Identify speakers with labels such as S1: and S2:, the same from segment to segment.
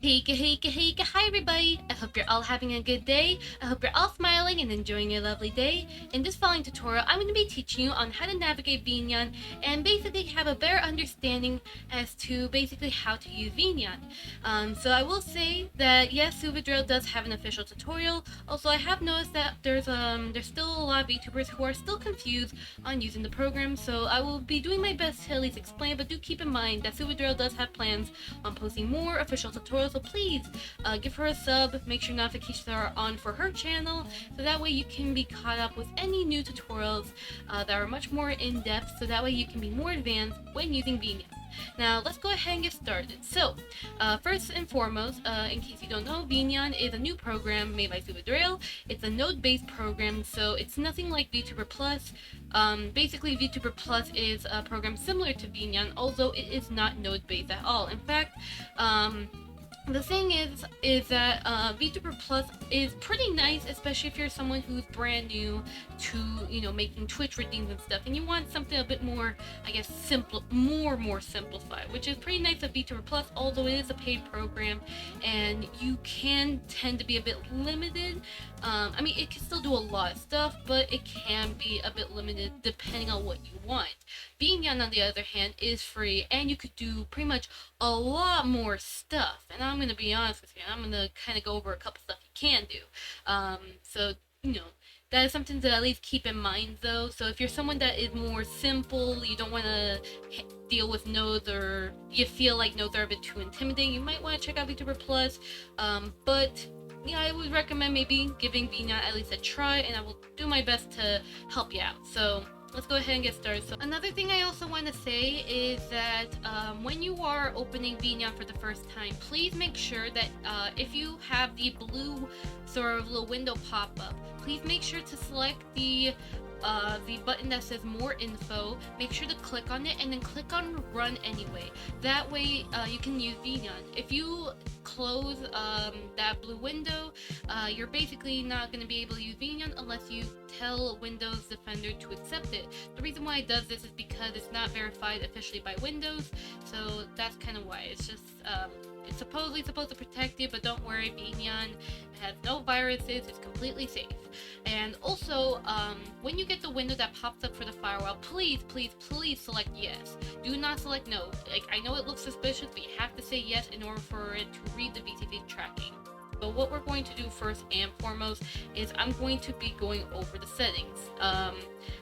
S1: Hey, hi everybody! I hope you're all having a good day. I hope you're all smiling and enjoying your lovely day. In this following tutorial, I'm going to be teaching you on how to navigate VNyan and basically have a better understanding as to basically how to use VNyan. So I will say that yes, Suvidriel does have an official tutorial. Also, I have noticed that there's still a lot of VTubers who are still confused on using the program. So I will be doing my best to at least explain, but do keep in mind that Suvidriel does have plans on posting more official tutorials, so please give her a sub, make sure notifications are on for her channel, so that way you can be caught up with any new tutorials that are much more in-depth, so that way you can be more advanced when using VNyan. Now, let's go ahead and get started. So, first and foremost, in case you don't know, VNyan is a new program made by Suvidriel. It's a node-based program, so it's nothing like VTuber Plus. Basically, VTuber Plus is a program similar to VNyan, although it is not node-based at all. In fact, the thing is that VTuber Plus is pretty nice, especially if you're someone who's brand new to, making Twitch redeems and stuff, and you want something a bit more, I guess, more simplified, which is pretty nice of VTuber Plus, although it is a paid program, and you can tend to be a bit limited. I mean, it can still do a lot of stuff, but it can be a bit limited depending on what you want. VNyan, on the other hand, is free, and you could do pretty much a lot more stuff. And I'm going to be honest with you, I'm going to kind of go over a couple stuff you can do. So, that is something to at least keep in mind, though. So if you're someone that is more simple, you don't want to deal with nodes, or you feel like nodes are a bit too intimidating, you might want to check out VTuber Plus. But yeah, I would recommend maybe giving VNyan at least a try, and I will do my best to help you out. So let's go ahead and get started. So another thing I also want to say is that when you are opening VNyan for the first time, please make sure that if you have the blue sort of little window pop up, please make sure to select the button that says more info. Make sure to click on it and then click on run anyway. That way you can use VNyan. If you close that blue window, you're basically not going to be able to use VNyan unless you tell Windows Defender to accept it. The reason why it does this is because it's not verified officially by Windows, so that's kind of why. It's just it's supposedly supposed to protect you, but don't worry, VNyan has no viruses, it's completely safe. And also, when you get the window that pops up for the firewall, please select yes. Do not select no. Like, I know it looks suspicious, but you have to say yes in order for it to read the VSeeFace tracking. But what we're going to do first and foremost is I'm going to be going over the settings.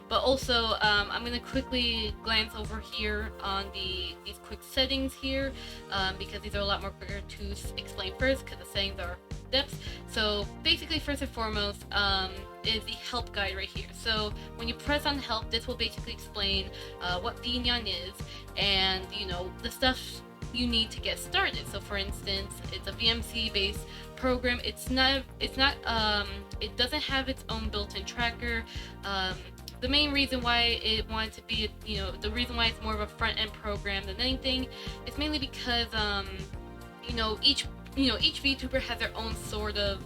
S1: But also, I'm going to quickly glance over here on these quick settings here, because these are a lot more quicker to explain first, because the settings are depth. So basically, first and foremost, is the help guide right here. So when you press on help, this will basically explain what VNyan is, and the stuff you need to get started. So for instance, it's a VMC based program. It doesn't have its own built-in tracker. The main reason why it wanted to be, the reason why it's more of a front-end program than anything is mainly because, each VTuber has their own sort of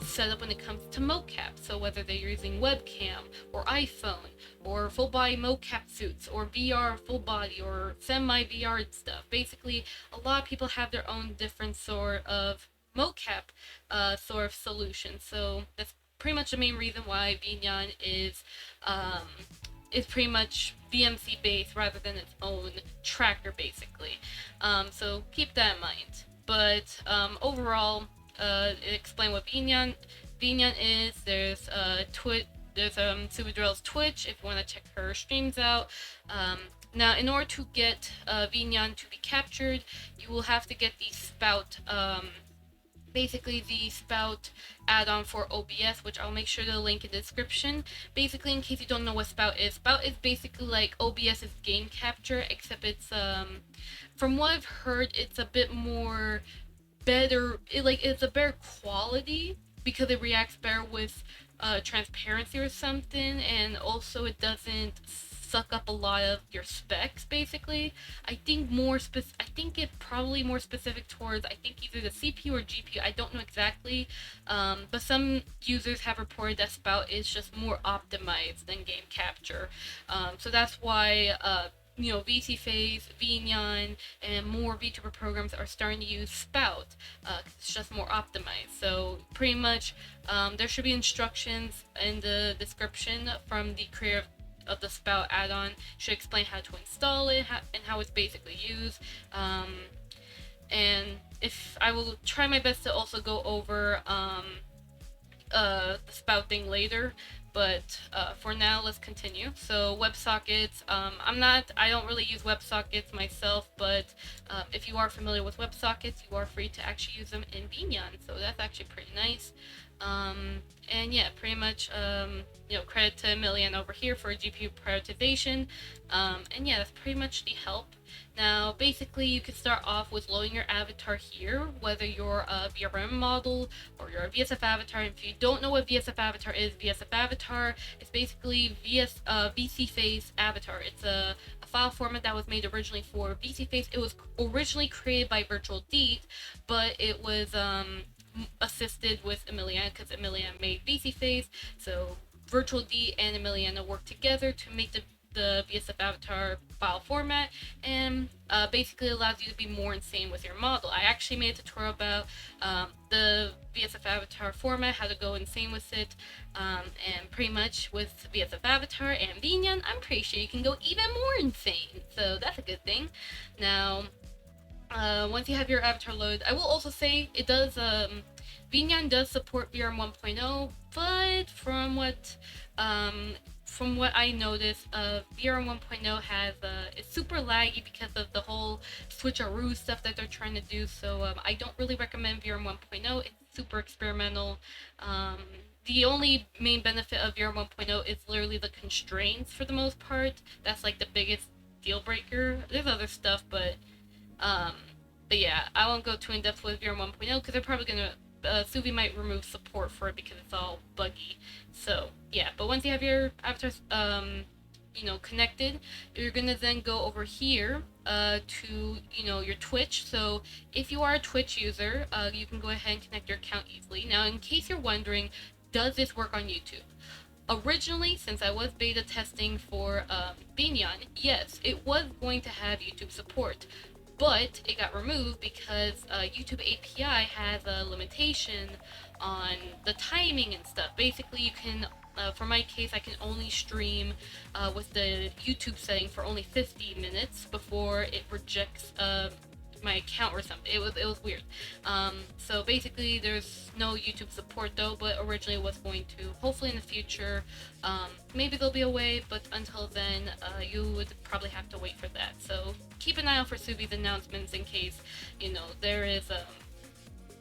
S1: setup when it comes to mocap. So whether they're using webcam or iPhone or full body mocap suits or VR full body or semi VR stuff, basically a lot of people have their own different sort of mocap sort of solution. So that's pretty much the main reason why VNyan is pretty much VMC based rather than its own tracker, basically. So keep that in mind. But overall, explain what VNyan is. There's there's Suvidriel's Twitch if you want to check her streams out. Now, in order to get VNyan to be captured, you will have to get the Spout. Basically the Spout add-on for OBS, which I'll make sure to link in the description. Basically, in case you don't know what Spout is basically like OBS's game capture, except it's from what I've heard, it's a bit more better. It's a better quality because it reacts better with transparency or something, and also it doesn't suck up a lot of your specs. Basically, I think it's probably more specific towards either the CPU or GPU. I don't know exactly, but some users have reported that Spout is just more optimized than game capture. So that's why VSeeFace, VNyan, and more VTuber programs are starting to use Spout. It's just more optimized. So pretty much, there should be instructions in the description from the creator of the Spout add-on. Should explain how to install it and how it's basically used. And if I will try my best to also go over the Spout thing later, but for now, let's continue. So WebSockets, I don't really use WebSockets myself, but if you are familiar with WebSockets, you are free to actually use them in VNyan, so that's actually pretty nice. And yeah, pretty much, credit to Emilian over here for GPU prioritization. And yeah, that's pretty much the help. Now, basically, you can start off with loading your avatar here, whether you're a VRM model or you're a VSF avatar. If you don't know what VSF avatar is, VSF avatar is basically VSeeFace avatar. It's a file format that was made originally for VSeeFace. It was originally created by Virtual Deet, but it was assisted with Emilian because Emilian made VSeeFace. So Virtual D and Emiliana worked together to make the VSF avatar file format, and basically allows you to be more insane with your model. I actually made a tutorial about the VSF avatar format, how to go insane with it, and pretty much with VSF avatar and VNyan, I'm pretty sure you can go even more insane, so that's a good thing. Now, once you have your avatar loaded, I will also say it does, VNyan does support VRM 1.0, but from what I noticed, VRM 1.0 has, it's super laggy because of the whole switcheroo stuff that they're trying to do, so I don't really recommend VRM 1.0, it's super experimental. The only main benefit of VRM 1.0 is literally the constraints for the most part. That's like the biggest deal breaker. There's other stuff, but yeah, I won't go too in depth with VRM 1.0 because they're probably gonna Suvi might remove support for it because it's all buggy. So yeah, but once you have your avatars connected, you're gonna then go over here to your Twitch. So if you are a Twitch user, you can go ahead and connect your account easily. Now, in case you're wondering, does this work on YouTube? Originally, since I was beta testing for VNyan, yes, it was going to have YouTube support, but it got removed because YouTube API has a limitation on the timing and stuff. Basically, you can, for my case, I can only stream with the YouTube setting for only 50 minutes before it rejects my account or something. It was weird. So basically, there's no YouTube support though, but originally it was going to. Hopefully in the future, maybe there'll be a way, but until then, you would probably have to wait for that. So keep an eye out for Suvi's announcements in case, there is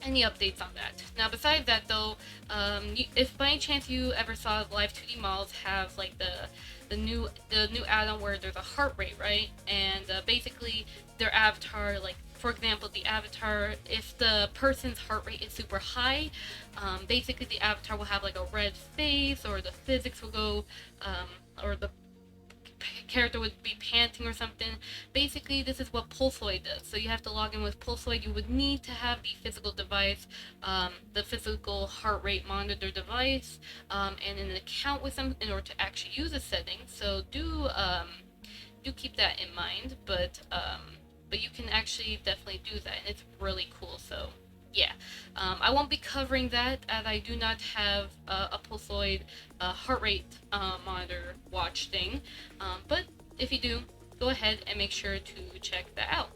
S1: any updates on that. Now, besides that though, if by any chance you ever saw Live 2D models have like the new add-on where there's a heart rate, right? And basically their avatar, like for example, the avatar, if the person's heart rate is super high, basically the avatar will have like a red face, or the physics will go, or the character would be panting or something. Basically, this is what Pulsoid does. So you have to log in with Pulsoid. You would need to have the physical device, the physical heart rate monitor device, and an account with them in order to actually use a setting. So do keep that in mind. But you can actually definitely do that. It's really cool. So yeah, I won't be covering that as I do not have a Pulsoid heart rate monitor watch thing, but if you do, go ahead and make sure to check that out.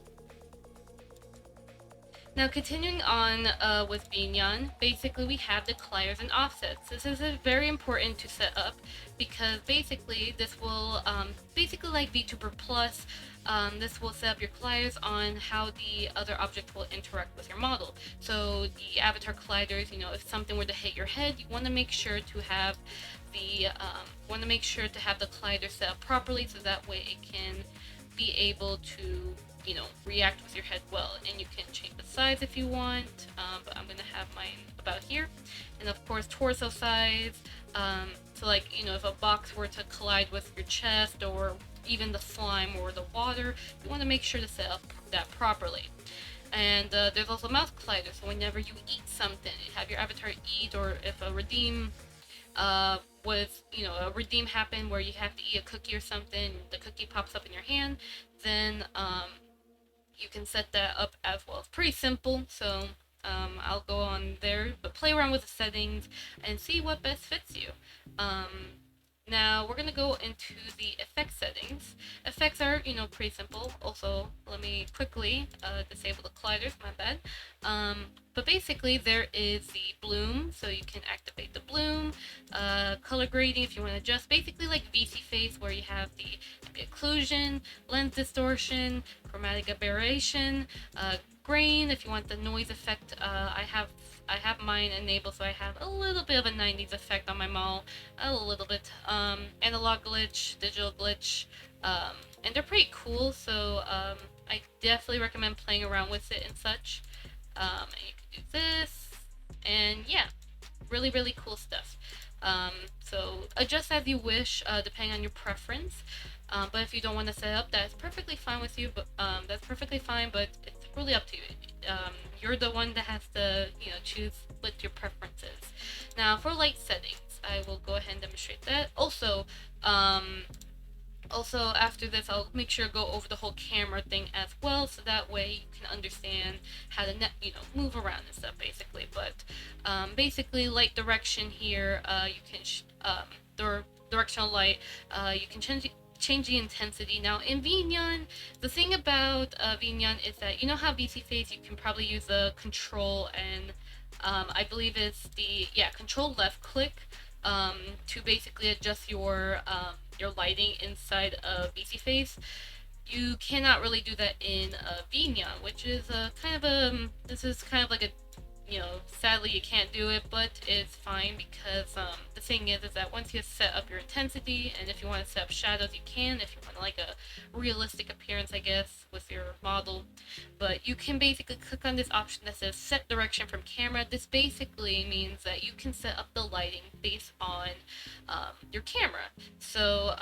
S1: Now, continuing on with VNyan, basically we have the colliders and offsets. This is very important to set up because basically this will, basically like VTuber Plus, this will set up your colliders on how the other object will interact with your model. So the avatar colliders, if something were to hit your head, you want to make sure to have the collider set up properly so that way it can be able to react with your head well, and you can change the size if you want, but I'm gonna have mine about here. And of course torso size, so like if a box were to collide with your chest or even the slime or the water, you want to make sure to set up that properly. And there's also mouth collider, so whenever you eat something, have your avatar eat, or if a redeem with, you know, a redeem happen where you have to eat a cookie or something, the cookie pops up in your hand, then you can set that up as well. It's pretty simple, so I'll go on there, but play around with the settings and see what best fits you. Now we're gonna go into the effect settings. Effects are, you know, pretty simple. Also, let me quickly disable the colliders, my bad. But basically there is the bloom, so you can activate the bloom, color grading if you want to adjust, basically like VSeeFace where you have the occlusion, lens distortion, chromatic aberration, grain if you want the noise effect. I have mine enabled, so I have a little bit of a 90s effect on my model, a little bit. Analog glitch, digital glitch, and they're pretty cool, so I definitely recommend playing around with it and such. And you can do this, and yeah, really, really cool stuff. So adjust as you wish, depending on your preference. But if you don't want to set up, that's perfectly fine with you. But that's perfectly fine. But it's really up to you. You're the one that has to, you know, choose what your preferences. Now for light settings, I will go ahead and demonstrate that. Also, after this, I'll make sure to go over the whole camera thing as well, so that way you can understand how to, you know, move around and stuff, basically. But basically, light direction here, you can directional light. You can change the intensity. Now in VNyan, the thing about VNyan is that, you know how VSeeFace, you can probably use the control and I believe it's the control left click to basically adjust your lighting inside of VSeeFace. You cannot really do that in VNyan, which is this is kind of like a, you know, sadly you can't do it, but it's fine because the thing is that once you set up your intensity, and if you want to set up shadows, you can, if you want like a realistic appearance, I guess, with your model. But you can basically click on this option that says set direction from camera. This basically means that you can set up the lighting based on your camera. So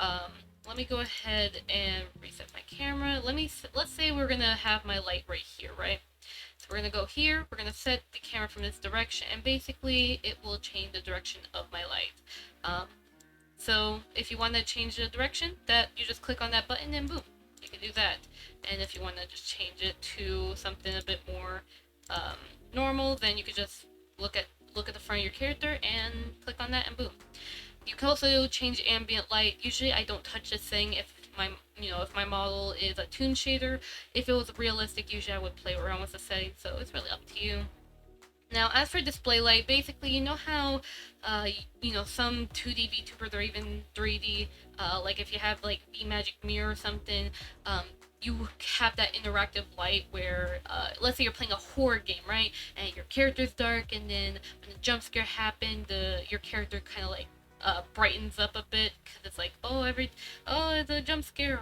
S1: let me go ahead and reset my camera. Let's say we're gonna have my light right here, right? So we're going to go here, we're going to set the camera from this direction, and basically it will change the direction of my light. So if you want to change the direction, that you just click on that button and boom, you can do that. And if you want to just change it to something a bit more normal, then you could just look at the front of your character and click on that and boom. You can also change ambient light. Usually I don't touch this thing if my model is a toon shader. If it was realistic, usually I would play around with the settings, so it's really up to you. Now, as for display light, basically, you know how, some 2D VTubers or even 3D, like if you have like the Magic Mirror or something, you have that interactive light where, let's say you're playing a horror game, right? And your character's dark, and then when the jump scare happened, your character kind of like brightens up a bit because it's like, it's a jump scare,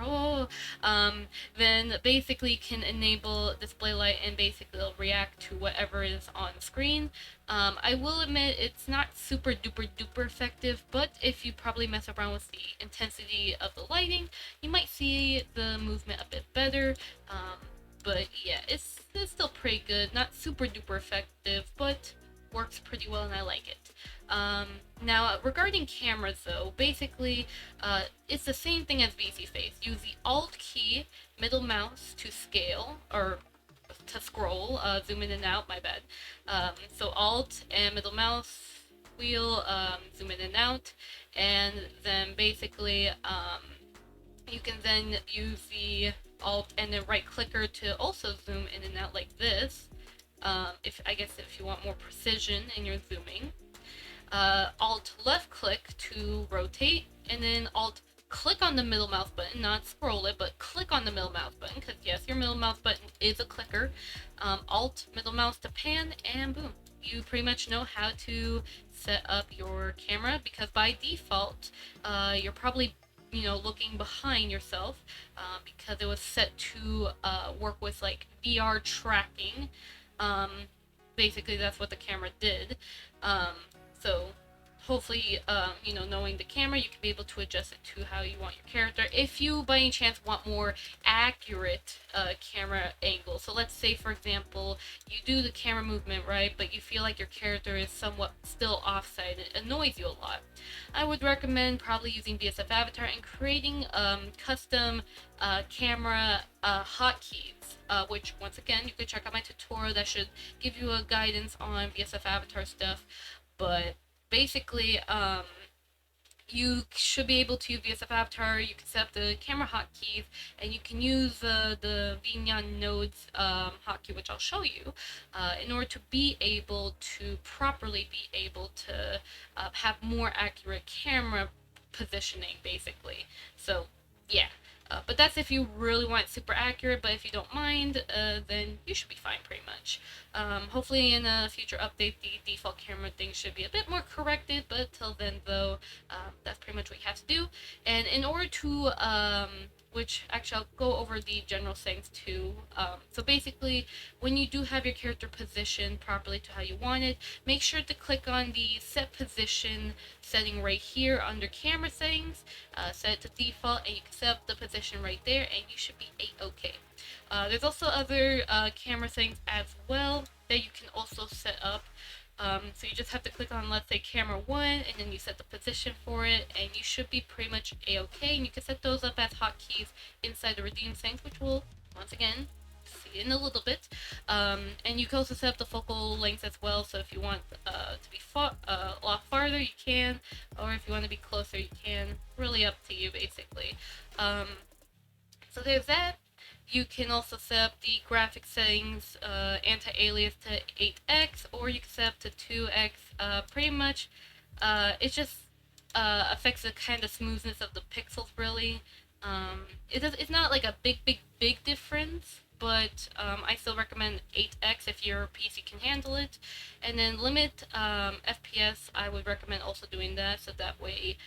S1: then basically can enable display light and basically it'll react to whatever is on screen. I will admit it's not super duper duper effective, but if you probably mess around with the intensity of the lighting, you might see the movement a bit better. But yeah, it's still pretty good. Not super duper effective, but works pretty well and I like it. Now, regarding cameras though, basically, it's the same thing as VSeeFace. Use the Alt key, middle mouse to scale, or to scroll, zoom in and out, my bad. So Alt and middle mouse wheel, zoom in and out, and then basically, you can then use the Alt and then right clicker to also zoom in and out like this. If you want more precision in your zooming. Alt left click to rotate, and then Alt click on the middle mouse button, not scroll it, but click on the middle mouse button, because yes, your middle mouse button is a clicker. Alt middle mouse to pan, and boom. You pretty much know how to set up your camera, because by default, you're probably looking behind yourself, because it was set to work with like VR tracking. Basically that's what the camera did. So hopefully, you know, knowing the camera, you can be able to adjust it to how you want your character. If you, by any chance, want more accurate camera angle, so let's say, for example, you do the camera movement, right, but you feel like your character is somewhat still offside, it annoys you a lot, I would recommend probably using VSF Avatar and creating custom camera hotkeys, which, once again, you could check out my tutorial that should give you a guidance on VSF Avatar stuff, but basically, you should be able to use VSF Avatar. You can set up the camera hotkeys, and you can use the VNyan nodes hotkey, which I'll show you, in order to be able to properly be able to have more accurate camera positioning, basically. So, yeah. But that's if you really want it super accurate, but if you don't mind, then you should be fine pretty much. Hopefully in a future update, the default camera thing should be a bit more corrected, but till then, though, that's pretty much what you have to do. And in order to, which actually I'll go over the general settings too. So basically, when you do have your character positioned properly to how you want it, make sure to click on the set position setting right here under camera settings, set it to default, and you can set up the position right there, and you should be A-OK. There's also other camera settings as well that you can also set up. So you just have to click on, let's say, camera 1, and then you set the position for it, and you should be pretty much A-OK. And you can set those up as hotkeys inside the redeem settings, which we'll, once again, see in a little bit. And you can also set up the focal length as well, so if you want to be a lot farther, you can, or if you want to be closer, you can. Really up to you, basically. So there's that. You can also set up the graphic settings, anti-alias to 8x, or you can set up to 2x. Pretty much, it just affects the kind of smoothness of the pixels, really. It's not like a big difference, but I still recommend 8x if your PC can handle it. And then limit FPS, I would recommend also doing that, so that way,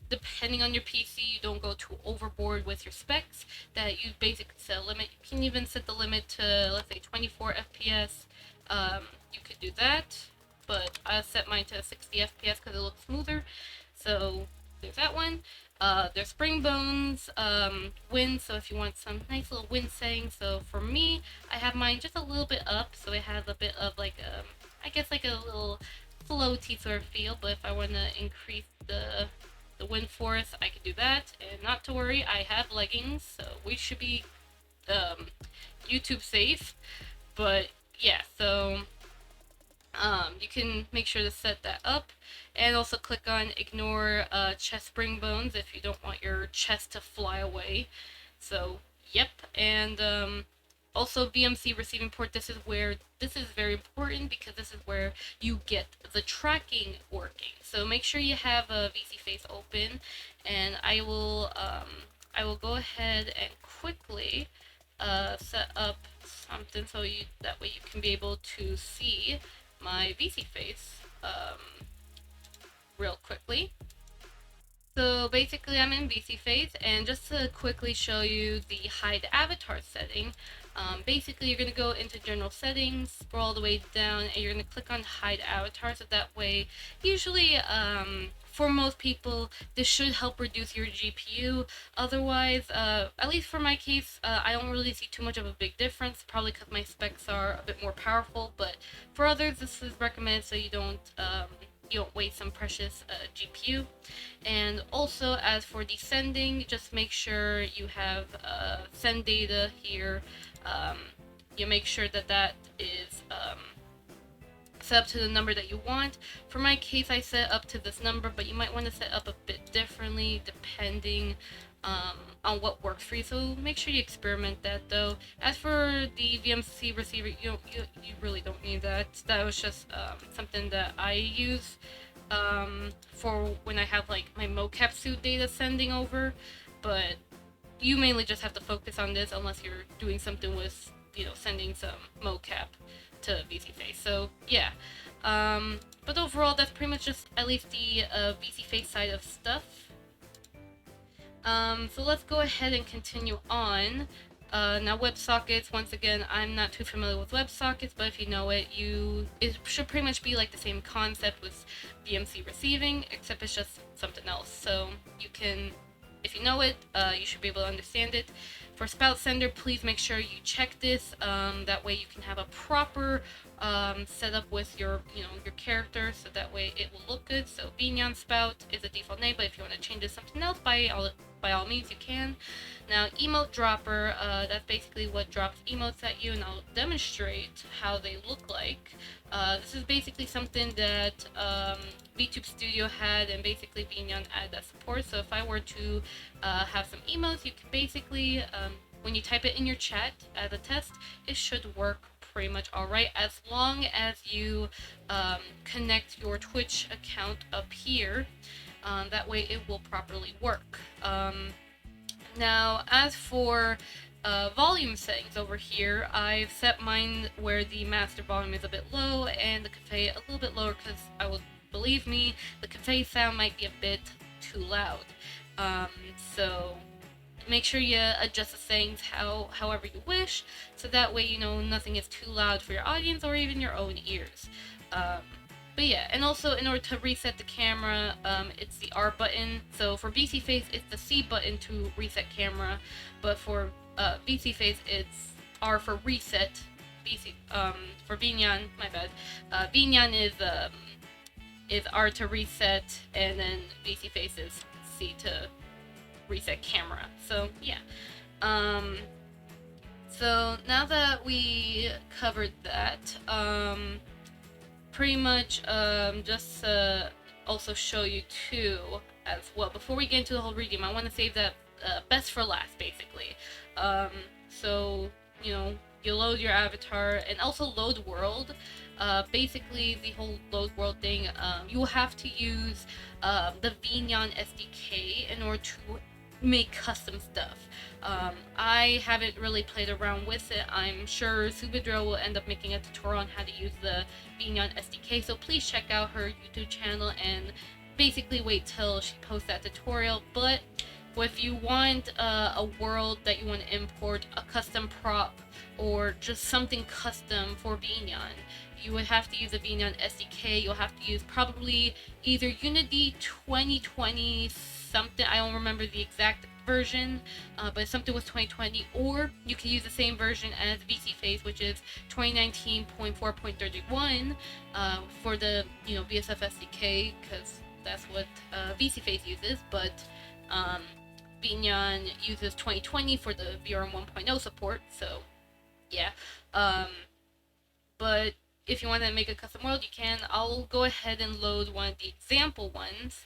S1: depending on your PC, you don't go too overboard with your specs, that you basically set a limit. You can even set the limit to, let's say, 24 FPS. You could do that, but I set mine to 60 FPS because it looks smoother. So there's that one. There's spring bones, wind, so if you want some nice little wind settings. So for me, I have mine just a little bit up, so it has a bit of like I guess like a little floaty sort of feel, but if I want to increase the wind force, I could do that. And not to worry, I have leggings, so we should be YouTube safe. But yeah, so you can make sure to set that up, and also click on ignore chest spring bones if you don't want your chest to fly away. So yep. And also VMC receiving port, this is very important because this is where you get the tracking working. So make sure you have a VSeeFace open, and I will go ahead and quickly set up something so that way you can be able to see my VSeeFace real quickly. So basically, I'm in VSeeFace, and just to quickly show you the hide avatar setting, basically you're going to go into general settings, scroll all the way down, and you're going to click on hide avatar, so that way, usually, for most people, this should help reduce your GPU. Otherwise, at least for my case, I don't really see too much of a big difference, probably because my specs are a bit more powerful, but for others, this is recommended so you don't waste some precious GPU. And also, as for the sending, just make sure you have send data here. You make sure that is set up to the number that you want. For my case, I set up to this number, but you might want to set up a bit differently depending on what works for you, so make sure you experiment that though. As for the VMC receiver, you really don't need that. That was just something that I use for when I have like my mocap suit data sending over, but you mainly just have to focus on this unless you're doing something with, sending some mocap to VSeeFace. So yeah, but overall that's pretty much just at least the VSeeFace side of stuff. So let's go ahead and continue on Now WebSockets, once again, I'm not too familiar with WebSockets, but if you know it, it should pretty much be like the same concept with VMC receiving, except it's just something else. So you can, if you know it, you should be able to understand it. For Spout Sender, please make sure you check this. That way you can have a proper setup with your character, so that way it will look good. So VNyan Spout is a default name, but if you want to change it to something else, by all means you can. Now emote dropper, that's basically what drops emotes at you, and I'll demonstrate how they look like. This is basically something that VTube Studio had, and basically VNyan added that support. So if I were to have some emotes, you can basically, when you type it in your chat as a test, it should work pretty much alright, as long as you connect your Twitch account up here. That way it will properly work. Now, as for volume settings over here, I've set mine where the master volume is a bit low and the cafe a little bit lower, because believe me, the cafe sound might be a bit too loud. So make sure you adjust the settings however you wish, so that way nothing is too loud for your audience or even your own ears. But yeah, and also in order to reset the camera, it's the R button. So for VSeeFace, it's the C button to reset camera, but for VSeeFace, it's R for reset. For VNyan, my bad. VNyan is R to reset, and then VSeeFace is C to reset camera. So yeah. So now that we covered that, pretty much just also show you too as well, before we get into the whole redeem, I want to save that best for last, basically. So you load your avatar and also load world. Basically the whole load world thing, you will have to use the VNyan SDK in order to make custom stuff. I haven't really played around with it. I'm sure Suvidriel will end up making a tutorial on how to use the VNyan SDK, so please check out her YouTube channel and basically wait till she posts that tutorial. But if you want a world that you want to import, a custom prop, or just something custom for VNyan, you would have to use the VNyan SDK. You'll have to use probably either Unity 2020 something, I don't remember the exact version, but something with 2020, or you can use the same version as VSeeFace, which is 2019.4.31 for the VSF SDK, because that's what VSeeFace uses. But VNyan uses 2020 for the VRM 1.0 support. So yeah, but if you want to make a custom world, you can. I'll go ahead and load one of the example ones,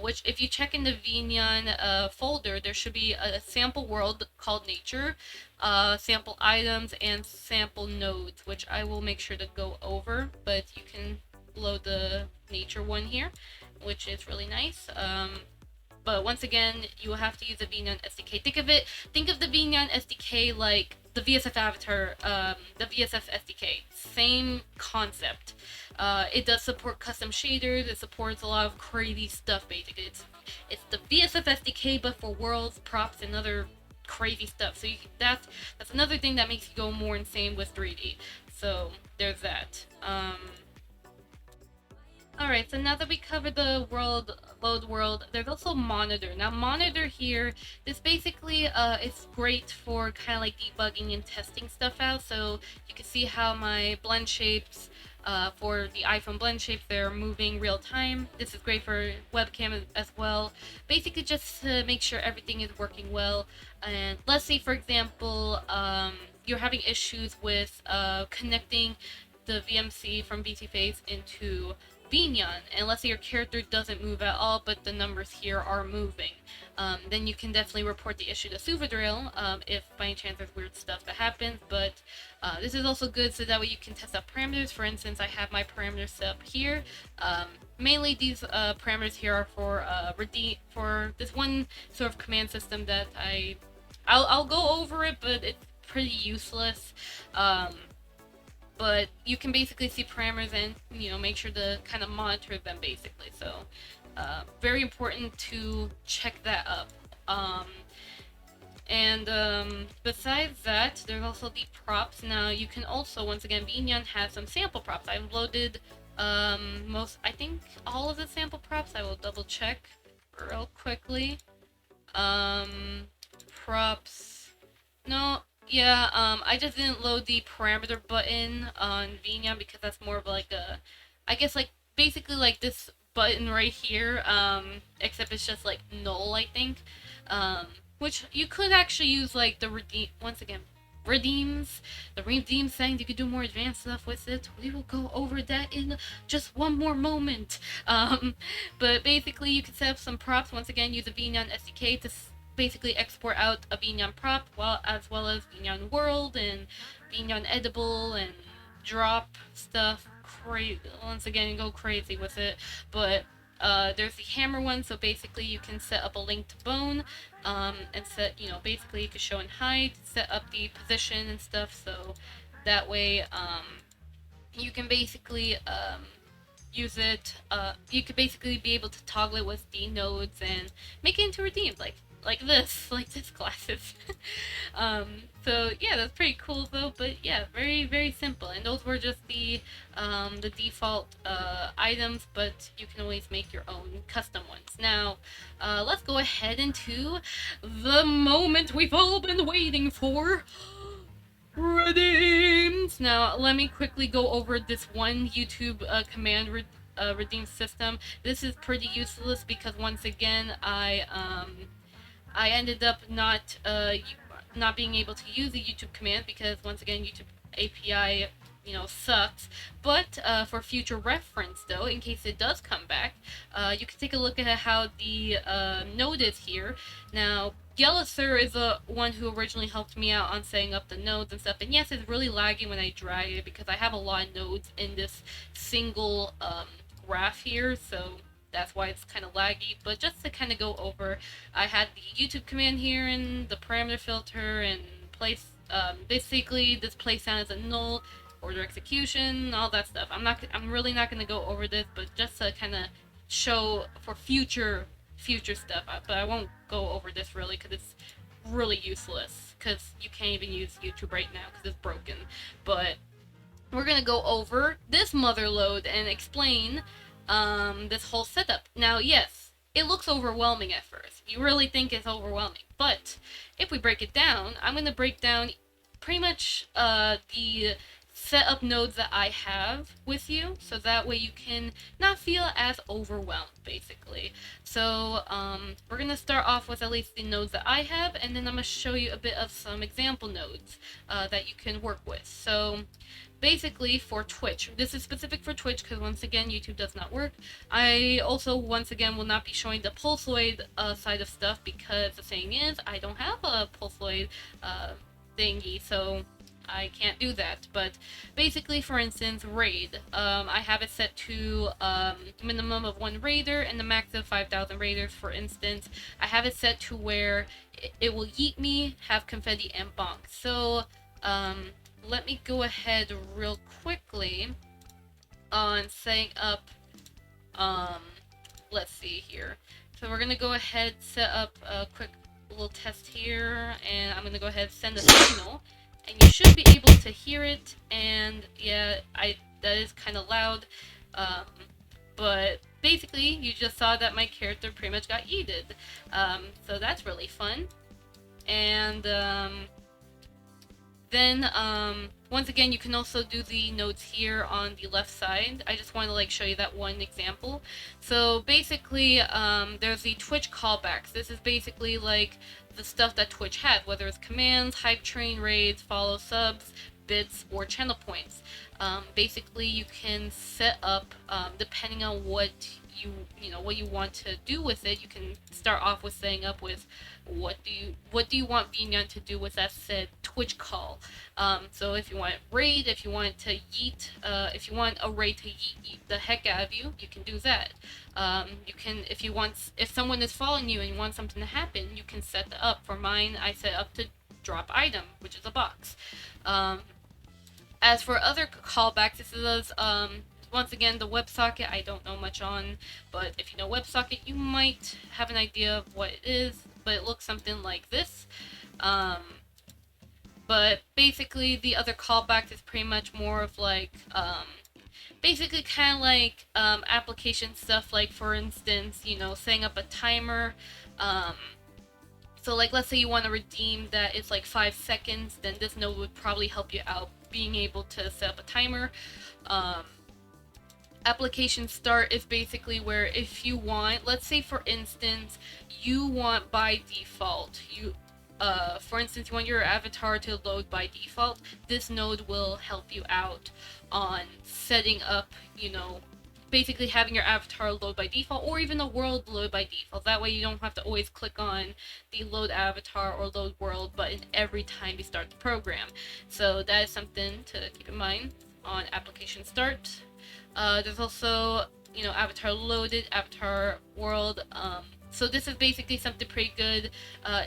S1: which if you check in the VNyan folder, there should be a sample world called nature, sample items, and sample nodes, which I will make sure to go over, but you can load the nature one here, which is really nice. But once again, you will have to use the VNyan SDK. Think of the VNyan SDK like the VSF avatar, the VSF SDK. Same concept. It does support custom shaders. It supports a lot of crazy stuff, basically. It's the VSF SDK, but for worlds, props, and other crazy stuff. So that's another thing that makes you go more insane with 3D. So there's that. Alright, so now that we covered the load world, there's also monitor. Now monitor here, this basically is great for kind of like debugging and testing stuff out. So you can see how my blend shapes for the iPhone blend shapes, they're moving real time. This is great for webcam as well. Basically just to make sure everything is working well. And let's say, for example, you're having issues with connecting the VMC from VSeeFace into VNyan, and let's say your character doesn't move at all, but the numbers here are moving. Then you can definitely report the issue to Suvidriel if by any chance there's weird stuff that happens. But this is also good so that way you can test out parameters. For instance, I have my parameters set up here. Mainly these parameters here are for this one sort of command system that I'll go over it, but it's pretty useless. But you can basically see parameters and make sure to kind of monitor them, basically. So very important to check that up. And besides that, there's also the props. Now you can also, once again, VNyan has some sample props. I've loaded I think all of the sample props. I will double check real quickly. Props. No, yeah, I just didn't load the parameter button on VNyan because that's more of like a, I guess like basically like this button right here, except it's just like null, I think. Which you could actually use like the redeem, once again, redeems, the redeem saying you could do more advanced stuff with it. We will go over that in just one more moment. But basically you can set up some props. Once again, use a VNyan SDK to basically export out a VNyan prop, as well as VNyan world and VNyan edible and drop stuff. Once again, go crazy with it. But there's the hammer one, so basically you can set up a link to bone, and set, basically you can show and hide, set up the position and stuff, so that way you can basically use it, you could basically be able to toggle it with the nodes and make it into redeemed, like this classes. So yeah, that's pretty cool though, but yeah, very, very simple. And those were just the default items, but you can always make your own custom ones. Now, let's go ahead into the moment we've all been waiting for. Redeems! Now, let me quickly go over this one YouTube command redeem system. This is pretty useless because once again, I ended up not being able to use the YouTube command because once again YouTube API sucks. But for future reference though, in case it does come back, you can take a look at how the node is here. Now Yellow Sir is the one who originally helped me out on setting up the nodes and stuff, and yes, it's really laggy when I drag it because I have a lot of nodes in this single graph here, so that's why it's kind of laggy. But just to kind of go over, I had the YouTube command here and the parameter filter and place, basically this place sound is a null, order execution, all that stuff. I'm really not going to go over this, but just to kind of show for future stuff. But I won't go over this really because it's really useless, because you can't even use YouTube right now because it's broken. But we're going to go over this mother load and explain this whole setup. Now, yes, it looks overwhelming at first. You really think it's overwhelming, but if we break it down, I'm going to break down pretty much the setup nodes that I have with you, so that way you can not feel as overwhelmed, basically. So we're going to start off with at least the nodes that I have, and then I'm going to show you a bit of some example nodes that you can work with. So basically for Twitch, this is specific for Twitch because once again YouTube does not work. I also once again will not be showing the Pulsoid side of stuff because the thing is I don't have a Pulsoid thingy, so I can't do that. But basically, for instance, raid, I have it set to minimum of 1 raider and the max of 5,000 raiders. For instance, I have it set to where it will yeet me, have confetti, and bonk. So let me go ahead real quickly on setting up, let's see here. So we're going to go ahead, set up a quick little test here, and I'm going to go ahead and send a signal, and you should be able to hear it. And yeah, that is kind of loud, but basically you just saw that my character pretty much got yeeted, so that's really fun. And then, once again, you can also do the nodes here on the left side. I just want to show you that one example. So basically, there's the Twitch callbacks. This is basically like the stuff that Twitch has, whether it's commands, hype train, raids, follow, subs, bits, or channel points. Basically, you can set up, depending on what you want to do with it. You can start off with setting up with what do you want VNyan to do with that said Twitch call. So if you want raid, if you want to yeet, if you want a raid to yeet the heck out of you, you can do that. You can, if someone is following you and you want something to happen, you can set that up. For mine, I set up to drop item, which is a box. As for other callbacks, this is once again, the WebSocket I don't know much on, but if you know WebSocket, you might have an idea of what it is. but it looks something like this. But basically the other callback is pretty much more of like, basically kind of like application stuff, like for instance, you know, setting up a timer. So like, let's say you want to redeem that it's like 5 seconds, then this node would probably help you out being able to set up a timer. Application start is basically where if you want, let's say for instance, you want by default, for instance, you want your avatar to load by default, this node will help you out on setting up, you know, basically having your avatar load by default, or even the world load by default. That way you don't have to always click on the load avatar or load world button every time you start the program. So that is something to keep in mind on application start. There's also, you know, avatar loaded, avatar world. So this is basically something pretty good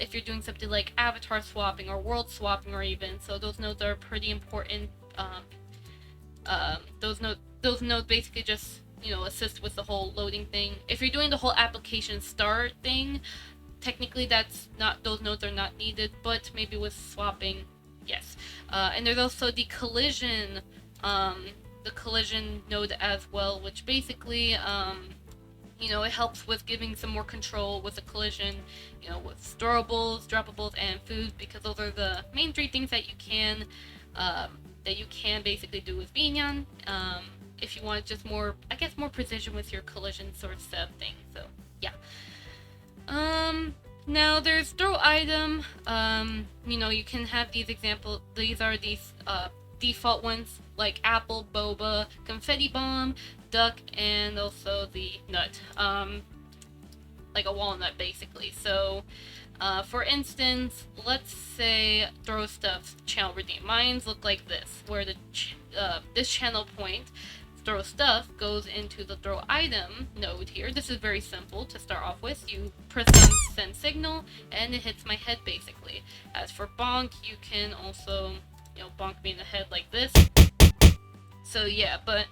S1: if you're doing something like avatar swapping or world swapping, or even. So those nodes are pretty important. Those nodes basically just, you know, assist with the whole loading thing. If you're doing the whole application start thing, technically those nodes are not needed, but maybe with swapping, yes. And there's also the collision node as well, which basically you know, it helps with giving some more control with the collision, you know, with storables, droppables, and food, because those are the main 3 things that you can basically do with VNyan. If you want just more, I guess, more precision with your collision sort of setup thing. So yeah. Now there's throw item. You know, you can have these examples. These are these default ones like apple, boba, confetti bomb, duck, and also the nut, like a walnut basically. So for instance, let's say throw stuff channel redeem. Mines look like this, where the this channel point throw stuff goes into the throw item node here. This is very simple to start off with. You press on send signal and it hits my head basically. As for bonk, you can also, you know, bonk me in the head like this. So yeah, but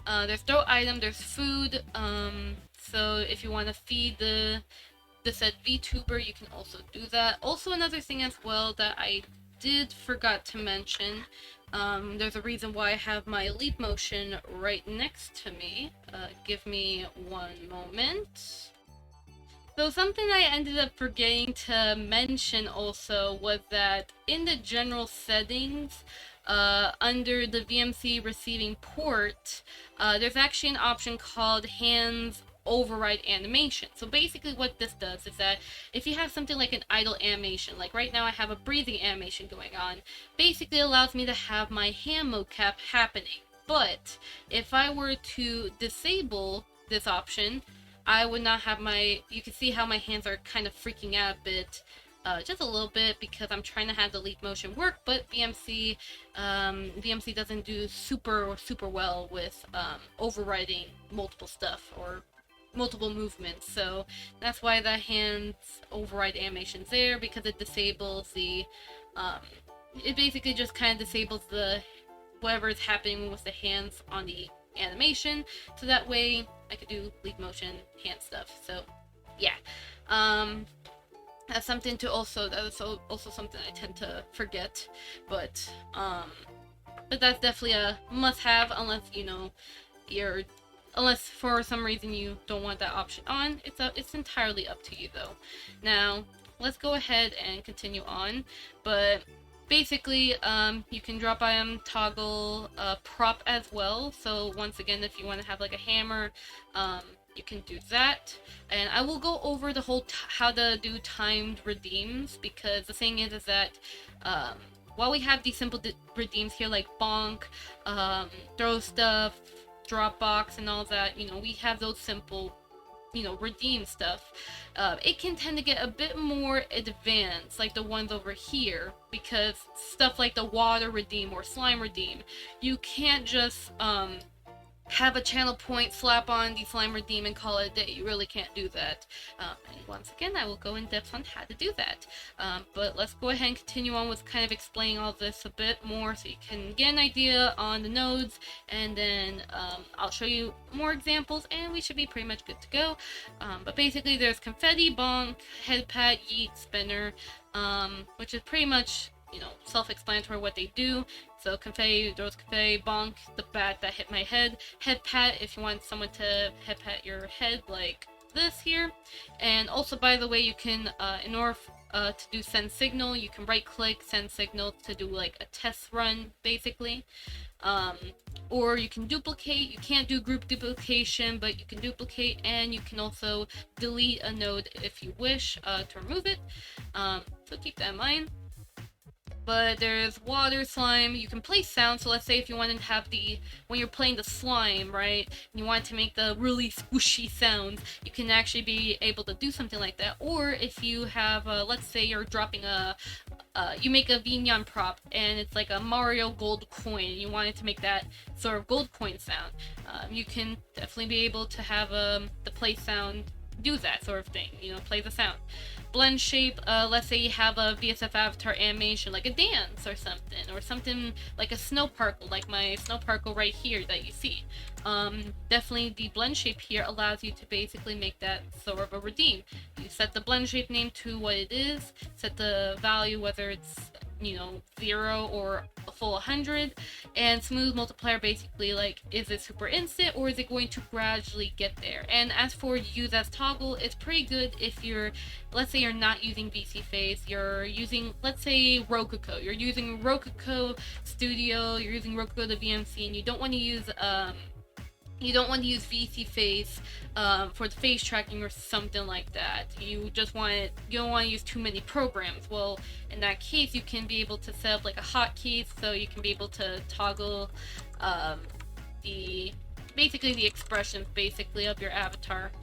S1: there's throw item, there's food. So if you want to feed the said VTuber, you can also do that. Also, another thing as well that I forgot to mention, there's a reason why I have my leap motion right next to me. Give me one moment. So something I ended up forgetting to mention also was that in the general settings, under the VMC receiving port, there's actually an option called hands override animation. So basically what this does is that if you have something like an idle animation, like right now I have a breathing animation going on, basically allows me to have my hand mocap happening. But if I were to disable this option, I would not have you can see how my hands are kind of freaking out a bit, just a little bit, because I'm trying to have the leap motion work, but VMC doesn't do super well with overriding multiple stuff or multiple movements. So that's why the hands override animation's there, because it disables the it basically just kind of disables the whatever is happening with the hands on the animation, so that way I could do leap motion hand stuff. So yeah, that's something to that's also something I tend to forget, but that's definitely a must-have, unless, you know, unless for some reason you don't want that option on. It's entirely up to you though. Now let's go ahead and continue on, but basically you can drop item toggle prop as well. So once again, if you want to have like a hammer, you can do that. And I will go over the whole how to do timed redeems, because the thing is that while we have these simple redeems here like bonk, throw stuff, Dropbox, and all that, you know, we have those simple, you know, redeem stuff. It can tend to get a bit more advanced, like the ones over here, because stuff like the water redeem or slime redeem, you can't just have a channel point, slap on the slime redeem, and call it a day. You really can't do that. And once again, I will go in depth on how to do that. But let's go ahead and continue on with kind of explaining all this a bit more so you can get an idea on the nodes, and then I'll show you more examples and we should be pretty much good to go. But basically there's confetti, bonk, head pat, yeet, spinner, which is pretty much, you know, self-explanatory what they do. So confetti, throws confetti, bonk, the bat that hit my head, head pat if you want someone to head pat your head like this here. And also, by the way, you can, in order to do send signal, you can right click, send signal to do like a test run basically. Or you can duplicate. You can't do group duplication, but you can duplicate, and you can also delete a node if you wish to remove it. So keep that in mind. But there's water slime. You can play sound. So let's say if you want to have when you're playing the slime, right, and you want to make the really squishy sounds, you can actually be able to do something like that. Or if you have, let's say you're dropping you make a VNyan prop and it's like a Mario gold coin, and you wanted to make that sort of gold coin sound, you can definitely be able to have the play sound do that sort of thing, you know, play the sound. Blendshape, let's say you have a VSF avatar animation like a dance or something like a snow particle, like my snow particle right here that you see. Definitely the Blendshape here allows you to basically make that sort of a redeem. You set the Blendshape name to what it is, set the value whether it's, you know, 0 or a full 100, and smooth multiplier basically like, is it super instant or is it going to gradually get there? And as for use as toggle, it's pretty good if you're, let's say you're not using VSeeFace, you're using, let's say Rococo, you're using Rococo Studio, you're using Rococo the VMC, and you don't want to use VSeeFace for the face tracking or something like that. You don't want to use too many programs. Well, in that case, you can be able to set up like a hotkey, so you can be able to toggle basically the expressions basically of your avatar.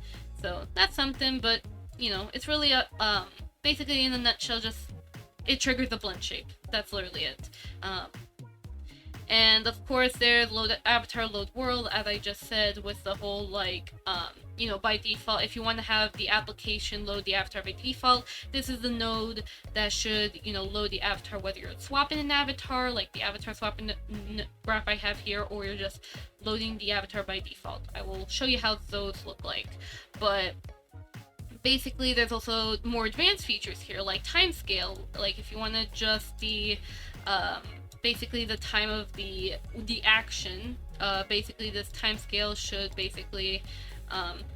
S1: So that's something, but you know, it's really basically in a nutshell, just it triggers the Blendshape. That's literally it. And of course there's load avatar load world, as I just said, with the whole like you know, by default, if you want to have the application load the avatar by default, this is the node that should, you know, load the avatar, whether you're swapping an avatar like the avatar swapping graph I have here, or you're just loading the avatar by default. I will show you how those look like. But basically there's also more advanced features here, like timescale. Like if you want to adjust the basically the time of the action, basically this timescale should basically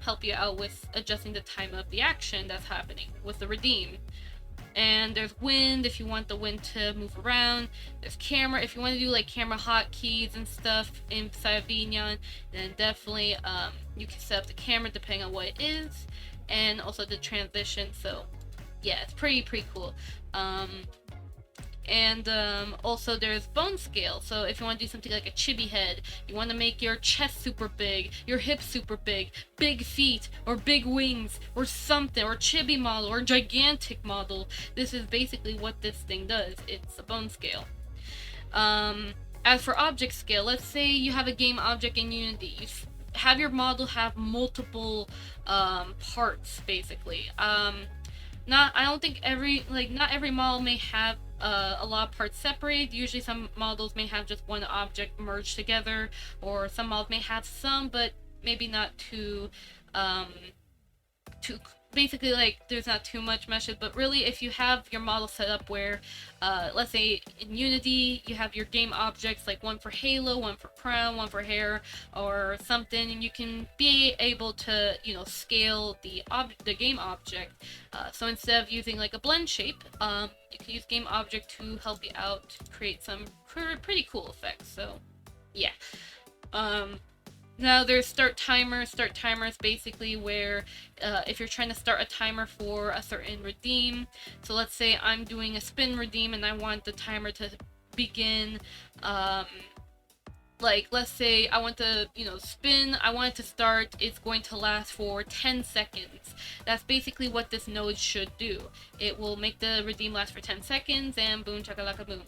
S1: help you out with adjusting the time of the action that's happening with the redeem. And there's wind if you want the wind to move around. There's camera if you want to do like camera hotkeys and stuff inside of VNyan. Then definitely you can set up the camera depending on what it is, and also the transition. So yeah, it's pretty cool. And also there's bone scale. So if you want to do something like a chibi head, you want to make your chest super big, your hips super big, big feet or big wings or something, or chibi model or gigantic model, this is basically what this thing does. It's a bone scale. As for object scale, let's say you have a game object in Unity. You have your model have multiple parts basically. I don't think not every model may have a lot of parts separated. Usually some models may have just one object merged together, or some models may have some, but maybe not too basically like there's not too much meshes. But really, if you have your model set up where let's say in Unity you have your game objects, like one for halo, one for crown, one for hair or something, and you can be able to, you know, scale the game object. So instead of using like a Blendshape, you can use game object to help you out to create some pretty cool effects. So yeah. Now there's start timers. Start timers basically where if you're trying to start a timer for a certain redeem, so let's say I'm doing a spin redeem and I want the timer to begin, like let's say I want to, you know, spin, I want it to start, it's going to last for 10 seconds. That's basically what this node should do. It will make the redeem last for 10 seconds and boom chakalaka boom.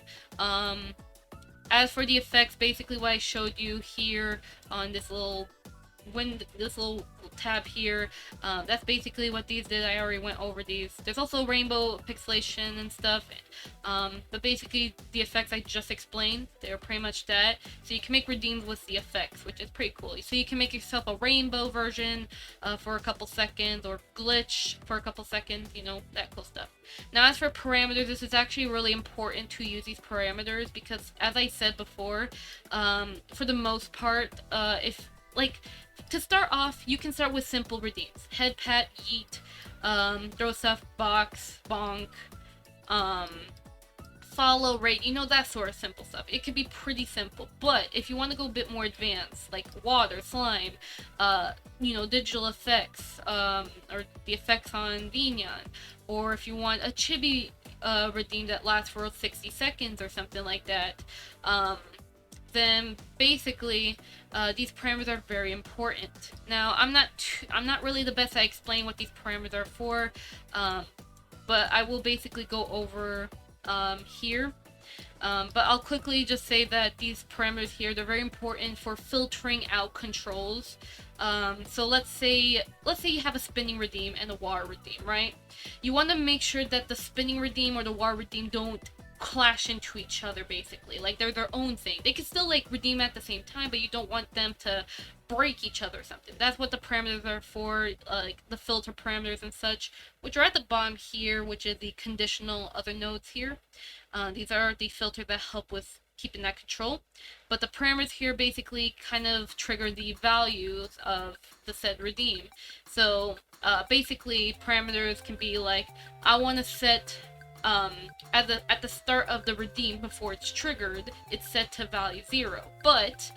S1: as for the effects, basically what I showed you here on this little tab here, that's basically what these did. I already went over these. There's also rainbow pixelation and stuff, but basically the effects I just explained, they're pretty much that. So you can make redeems with the effects, which is pretty cool. So you can make yourself a rainbow version for a couple seconds, or glitch for a couple seconds, you know, that cool stuff. Now as for parameters, this is actually really important to use these parameters because, as I said before, for the most part, if like, to start off, you can start with simple redeems. Head pat, yeet, throw stuff, box, bonk, follow, rate, you know, that sort of simple stuff. It could be pretty simple, but if you want to go a bit more advanced, like water, slime, you know, digital effects, or the effects on VNyan, or if you want a chibi redeem that lasts for 60 seconds or something like that, then basically these parameters are very important. Now I'm not really the best at explaining what these parameters are for, but I will basically go over here. But I'll quickly just say that these parameters here, they're very important for filtering out controls. So let's say you have a spinning redeem and a water redeem, right? You want to make sure that the spinning redeem or the water redeem don't clash into each other, basically. Like, they're their own thing. They can still, like, redeem at the same time, but you don't want them to break each other or something. That's what the parameters are for, like the filter parameters and such, which are at the bottom here, which is the conditional other nodes here. These are the filters that help with keeping that control, but the parameters here basically kind of trigger the values of the said redeem. So basically parameters can be like, I want to set at the start of the redeem, before it's triggered, it's set to value 0. But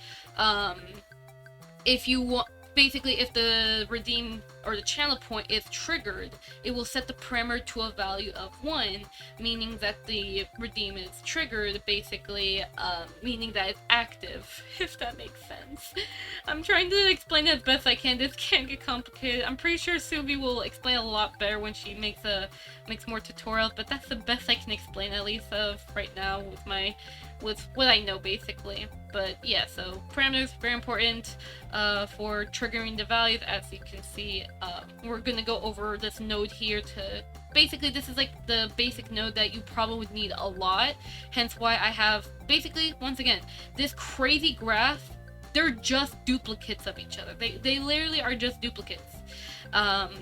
S1: if you want, basically, if the redeem or the channel point is triggered, it will set the parameter to a value of 1, meaning that the redeem is triggered, basically, meaning that it's active, if that makes sense. I'm trying to explain it as best I can. This can get complicated. I'm pretty sure Suvi will explain a lot better when she makes more tutorials, but that's the best I can explain, at least of right now, with what I know, basically. But yeah, so parameters, very important for triggering the values. As you can see, we're gonna go over this node here to, basically, this is like the basic node that you probably would need a lot, hence why I have, basically, once again, this crazy graph. They're just duplicates of each other. They literally are just duplicates,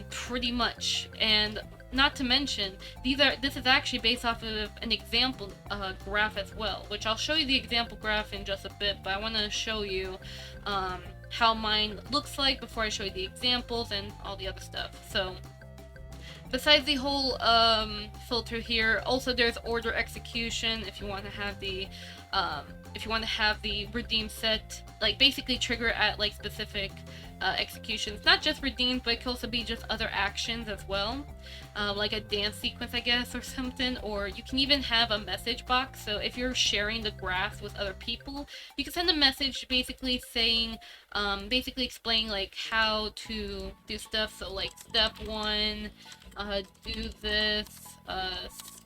S1: pretty much. And not to mention, this is actually based off of an example graph as well, which I'll show you the example graph in just a bit, but I want to show you how mine looks like before I show you the examples and all the other stuff. So besides the whole filter here, also there's order execution if you want to have the redeem set, like, basically trigger at like specific executions, not just redeems, but it can also be just other actions as well, like a dance sequence, I guess, or something. Or you can even have a message box, so if you're sharing the graph with other people, you can send a message basically saying, basically explaining like how to do stuff. So like, step 1, do this,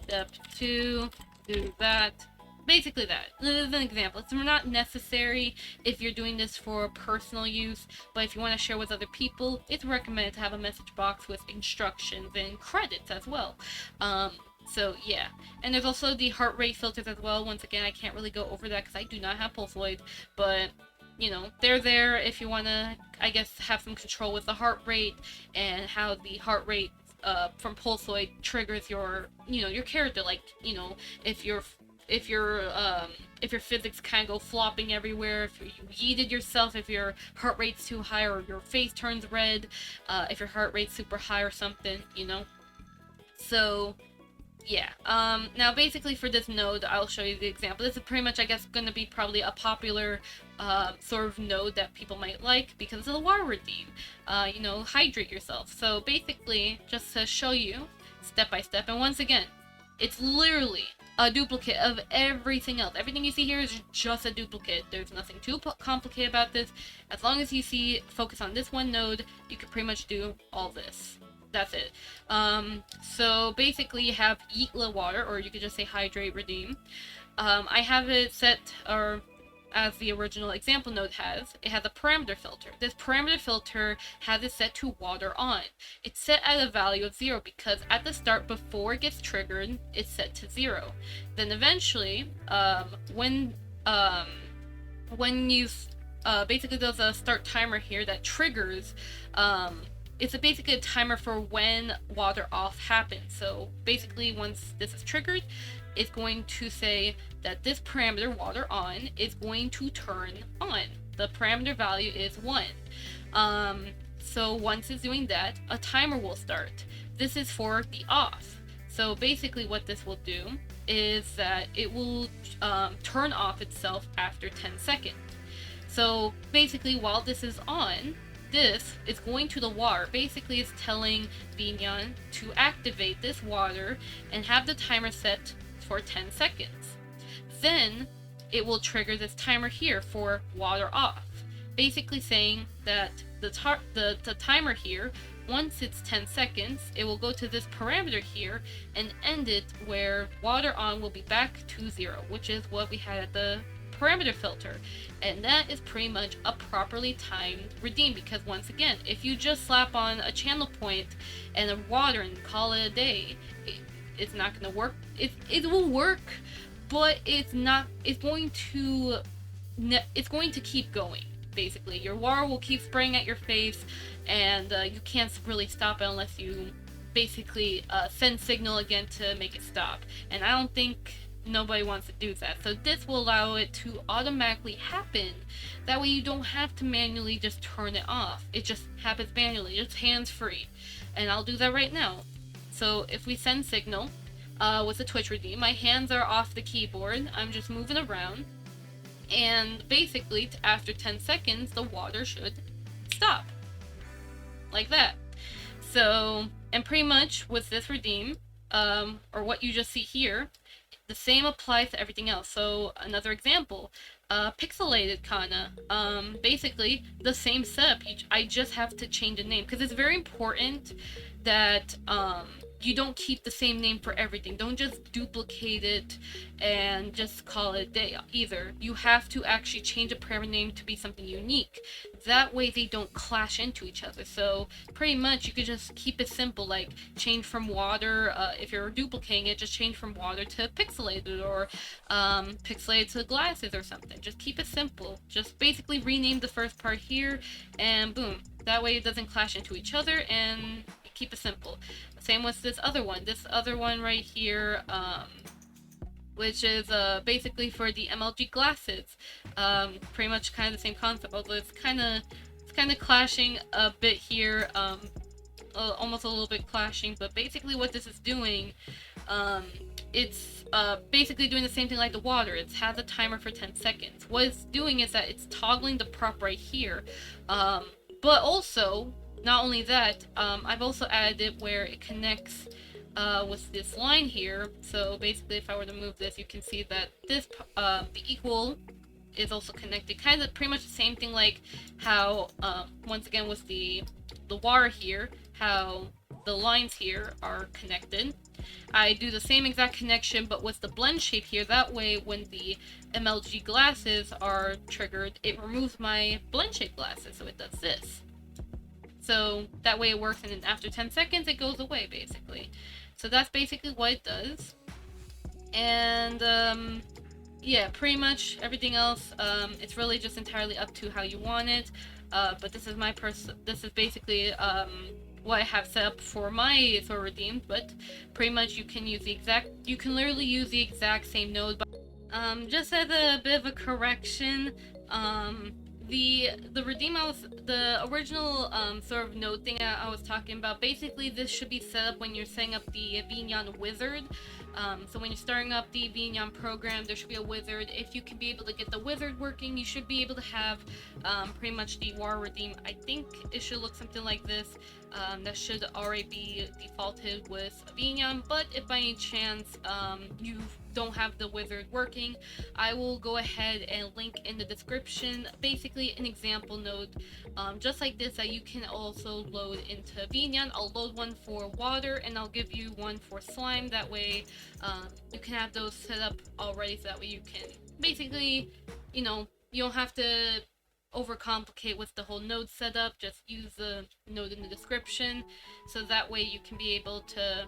S1: step 2, do that. Basically that. This is an example. It's not necessary if you're doing this for personal use, but if you want to share with other people, it's recommended to have a message box with instructions and credits as well. So yeah. And there's also the heart rate filters as well. Once again, I can't really go over that because I do not have Pulsoid, but you know, they're there if you want to, I guess, have some control with the heart rate and how the heart rate from Pulsoid triggers your, you know, your character. Like, you know, if your physics kind of go flopping everywhere, if you yeeted yourself, if your heart rate's too high or your face turns red, if your heart rate's super high or something, you know. So yeah, now basically for this node, I'll show you the example. This is pretty much, I guess, going to be probably a popular sort of node that people might like because of the water redeem. You know, hydrate yourself. So basically, just to show you step by step, and once again, it's literally a duplicate of everything else. Everything you see here is just a duplicate. There's nothing too complicated about this. As long as you focus on this one node, you can pretty much do all this. That's it. So basically you have Yeetla water, or you could just say hydrate redeem. I have it set, or as the original example node has, it has a parameter filter. This parameter filter has it set to water on. It's set at a value of 0 because at the start, before it gets triggered, it's set to 0. Then eventually, when you basically there's a start timer here that triggers, it's basically a timer for when water off happens. So basically once this is triggered, it's going to say that this parameter water on is going to turn on. The parameter value is 1. So once it's doing that, a timer will start. This is for the off. So basically what this will do is that it will turn off itself after 10 seconds. So basically while this is on, this is going to the water. Basically it's telling VNyan to activate this water and have the timer set for 10 seconds. Then it will trigger this timer here for water off. Basically saying that the timer here, once it's 10 seconds, it will go to this parameter here and end it where water on will be back to 0, which is what we had at the parameter filter. And that is pretty much a properly timed redeem, because once again, if you just slap on a channel point and a water and call it a day, it's not going to work. It will work, but it's going to keep going. Basically your water will keep spraying at your face, and you can't really stop it unless you basically send signal again to make it stop, and I don't think nobody wants to do that. So this will allow it to automatically happen. That way you don't have to manually just turn it off. It just happens manually, it's hands-free. And I'll do that right now. So if we send signal with the Twitch redeem, my hands are off the keyboard, I'm just moving around, and basically after 10 seconds the water should stop. Like that. So, and pretty much with this redeem, or what you just see here, the same applies to everything else. So another example, pixelated kinda, basically the same setup. I just have to change the name, because it's very important that you don't keep the same name for everything. Don't just duplicate it and just call it a day either. You have to actually change a parameter name to be something unique. That way they don't clash into each other. So pretty much you could just keep it simple, like change from water, if you're duplicating it, just change from water to pixelated, or pixelated to glasses or something. Just keep it simple. Just basically rename the first part here, and boom. That way it doesn't clash into each other, and keep it simple. Same with this other one right here, which is basically for the MLG glasses. Pretty much kind of the same concept, although it's kind of clashing a bit here, almost a little bit clashing. But basically what this is doing, it's basically doing the same thing like the water. It has a timer for 10 seconds. What it's doing is that it's toggling the prop right here, but also, not only that, I've also added it where it connects with this line here. So basically if I were to move this, you can see that this, the equal is also connected. Kind of pretty much the same thing like how, once again with the water here, how the lines here are connected. I do the same exact connection but with the blend shape here. That way when the MLG glasses are triggered, it removes my blend shape glasses, so it does this. So that way it works, and then after 10 seconds it goes away basically. So that's basically what it does. And yeah, pretty much everything else, it's really just entirely up to how you want it. But this is this is basically what I have set up for my sort of redeemed, but pretty much you can literally use the exact same node. But just as a bit of a correction, the redeem the original sort of node thing I was talking about, basically this should be set up when you're setting up the VNyan wizard. So when you're starting up the VNyan program, there should be a wizard. If you can be able to get the wizard working, you should be able to have pretty much the war redeem. I think it should look something like this. That should already be defaulted with VNyan, but if by any chance you don't have the wizard working, I will go ahead and link in the description basically an example node just like this that you can also load into VNyan. I'll load one for water and I'll give you one for slime. That way you can have those set up already, so that way you can basically, you know, you don't have to overcomplicate with the whole node setup. Just use the node in the description, so that way you can be able to,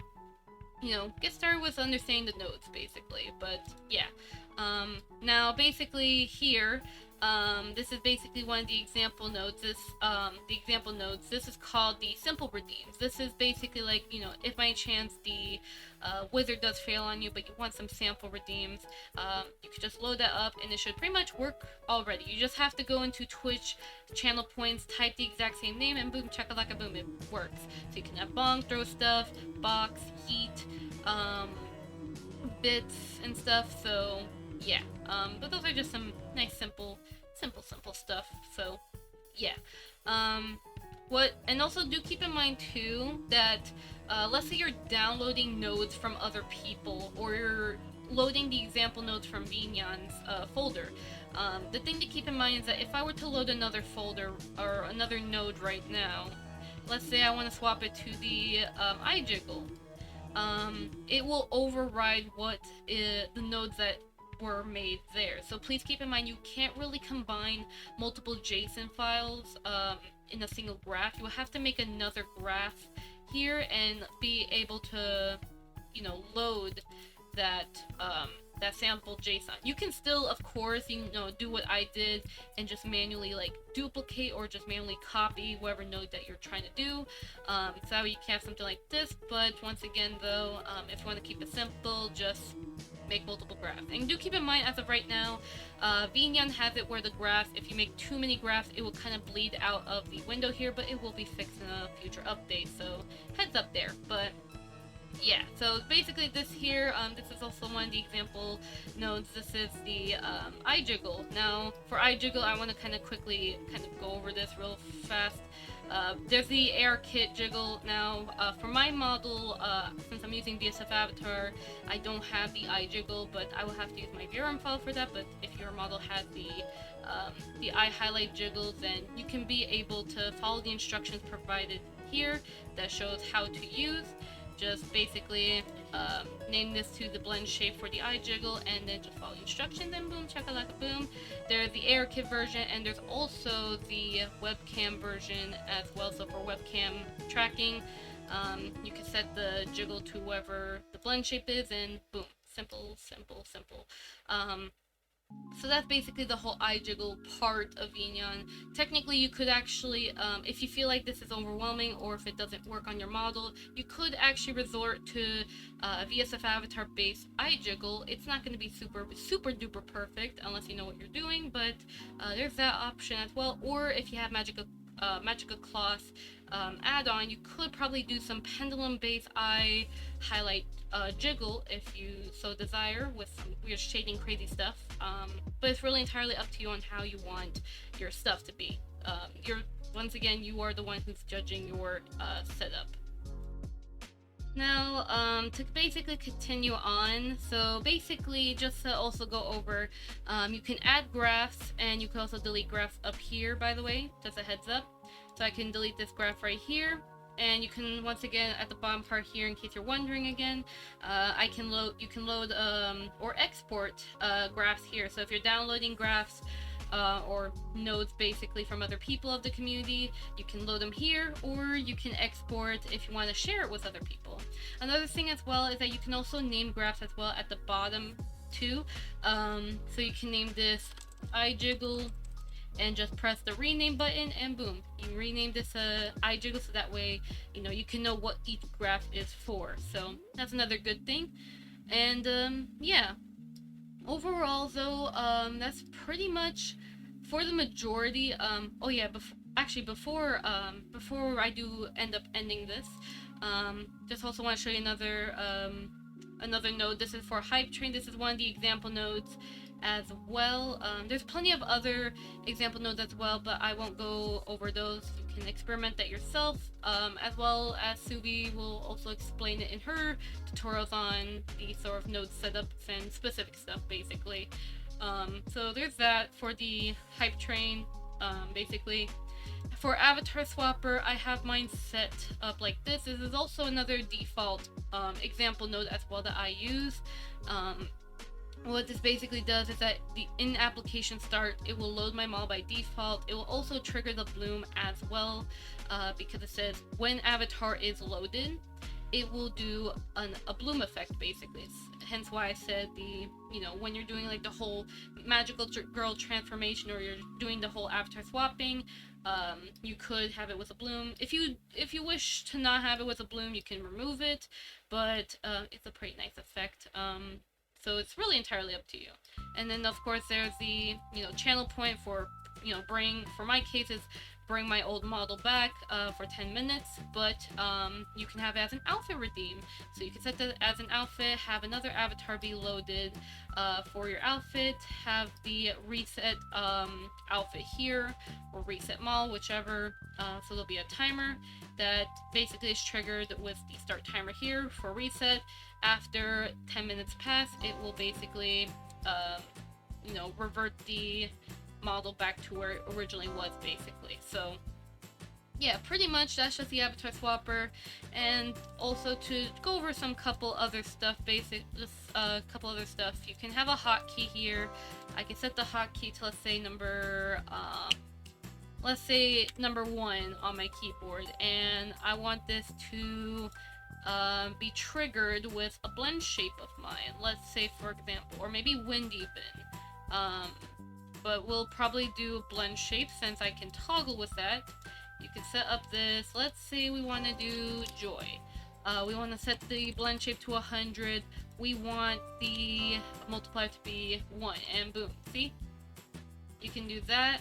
S1: you know, get started with understanding the nodes, basically. But yeah, now basically here, this is basically one of the example nodes. This is called the simple redeems. This is basically like, you know, if by chance the wizard does fail on you, but you want some sample redeems, you could just load that up, and it should pretty much work already. You just have to go into Twitch channel points, type the exact same name, and boom, chakalaka boom, it works. So you can have bong, throw stuff, box, heat, bits and stuff. So yeah, but those are just some nice simple stuff. So yeah, and also do keep in mind too that let's say you're downloading nodes from other people, or you're loading the example nodes from VNyan's folder. The thing to keep in mind is that if I were to load another folder or another node right now, let's say I want to swap it to the iJiggle, it will override the nodes that were made there. So please keep in mind, you can't really combine multiple JSON files in a single graph. You will have to make another graph here and be able to, you know, load that that sample JSON. You can still, of course, you know, do what I did and just manually like duplicate or just manually copy whatever node that you're trying to do. So you can have something like this, but once again though, if you want to keep it simple, just make multiple graphs. And do keep in mind, as of right now, VNyan has it where the graph, if you make too many graphs, it will kind of bleed out of the window here, but it will be fixed in a future update, so heads up there. But yeah, so basically this here, this is also one of the example nodes. This is the iJiggle. Now, for iJiggle, I want to kind of quickly go over this real fast. There's the AR kit jiggle. Now, for my model, since I'm using VSF Avatar, I don't have the iJiggle, but I will have to use my VRM file for that. But if your model has the eye highlight jiggle, then you can be able to follow the instructions provided here that shows how to use. Just basically name this to the Blendshape for the iJiggle, and then just follow the instructions, and boom, chakalaka boom. There's the AR kit version, and there's also the webcam version as well. So for webcam tracking, you can set the jiggle to whatever the Blendshape is, and boom, simple. So that's basically the whole iJiggle part of VNyan. Technically, you could actually, if you feel like this is overwhelming or if it doesn't work on your model, you could actually resort to a VSF Avatar based iJiggle. It's not going to be super duper perfect unless you know what you're doing, but there's that option as well. Or if you have Magica Cloth add-on, you could probably do some pendulum based eye highlight jiggle if you so desire, with some weird shading crazy stuff, but it's really entirely up to you on how you want your stuff to be. Once again, you are the one who's judging your setup. Now, to basically continue on, so basically just to also go over, you can add graphs, and you can also delete graphs up here, by the way, just a heads up. So I can delete this graph right here, and you can, once again, at the bottom part here, in case you're wondering again, you can load or export graphs here. So if you're downloading graphs or nodes basically from other people of the community, you can load them here, or you can export if you want to share it with other people. Another thing as well is that you can also name graphs as well at the bottom too. So you can name this iJiggle, and just press the rename button, and boom, you rename this iJiggle, so that way you can know what each graph is for. So that's another good thing. And yeah, overall though, that's pretty much for the majority. Oh yeah, before I do end up ending this, just also want to show you another node. This is for Hype Train. This is one of the example nodes as well. There's plenty of other example nodes as well, but I won't go over those. You can experiment that yourself, as well as Suvi will also explain it in her tutorials on the sort of node setups and specific stuff, basically. So there's that for the Hype Train. Basically, For avatar swapper, I have mine set up like this. This is also another default example node as well that I use. What this basically does is that in application start, it will load my model by default. It will also trigger the bloom as well, because it says when avatar is loaded, it will do a bloom effect basically. Hence why I said when you're doing like the whole magical girl transformation, or you're doing the whole avatar swapping, you could have it with a bloom. If you wish to not have it with a bloom, you can remove it, but it's a pretty nice effect. So it's really entirely up to you. And then of course there's the channel point for for my case is bring my old model back for 10 minutes, but you can have it as an outfit redeem. So you can set that as an outfit, have another avatar be loaded for your outfit, have the reset outfit here, or reset mall, whichever. So there'll be a timer that basically is triggered with the start timer here for reset. After 10 minutes pass, it will basically revert the model back to where it originally was basically. So yeah, pretty much that's just the avatar swapper. And also to go over some couple other stuff, couple other stuff, you can have a hotkey here. I can set the hotkey to let's say number 1 on my keyboard, and I want this to be triggered with a Blendshape of mine, let's say for example, or maybe wind even. But we'll probably do Blendshape since I can toggle with that. You can set up this, let's say we want to do joy. We want to set the Blendshape to 100. We want the multiplier to be 1, and boom, see? You can do that.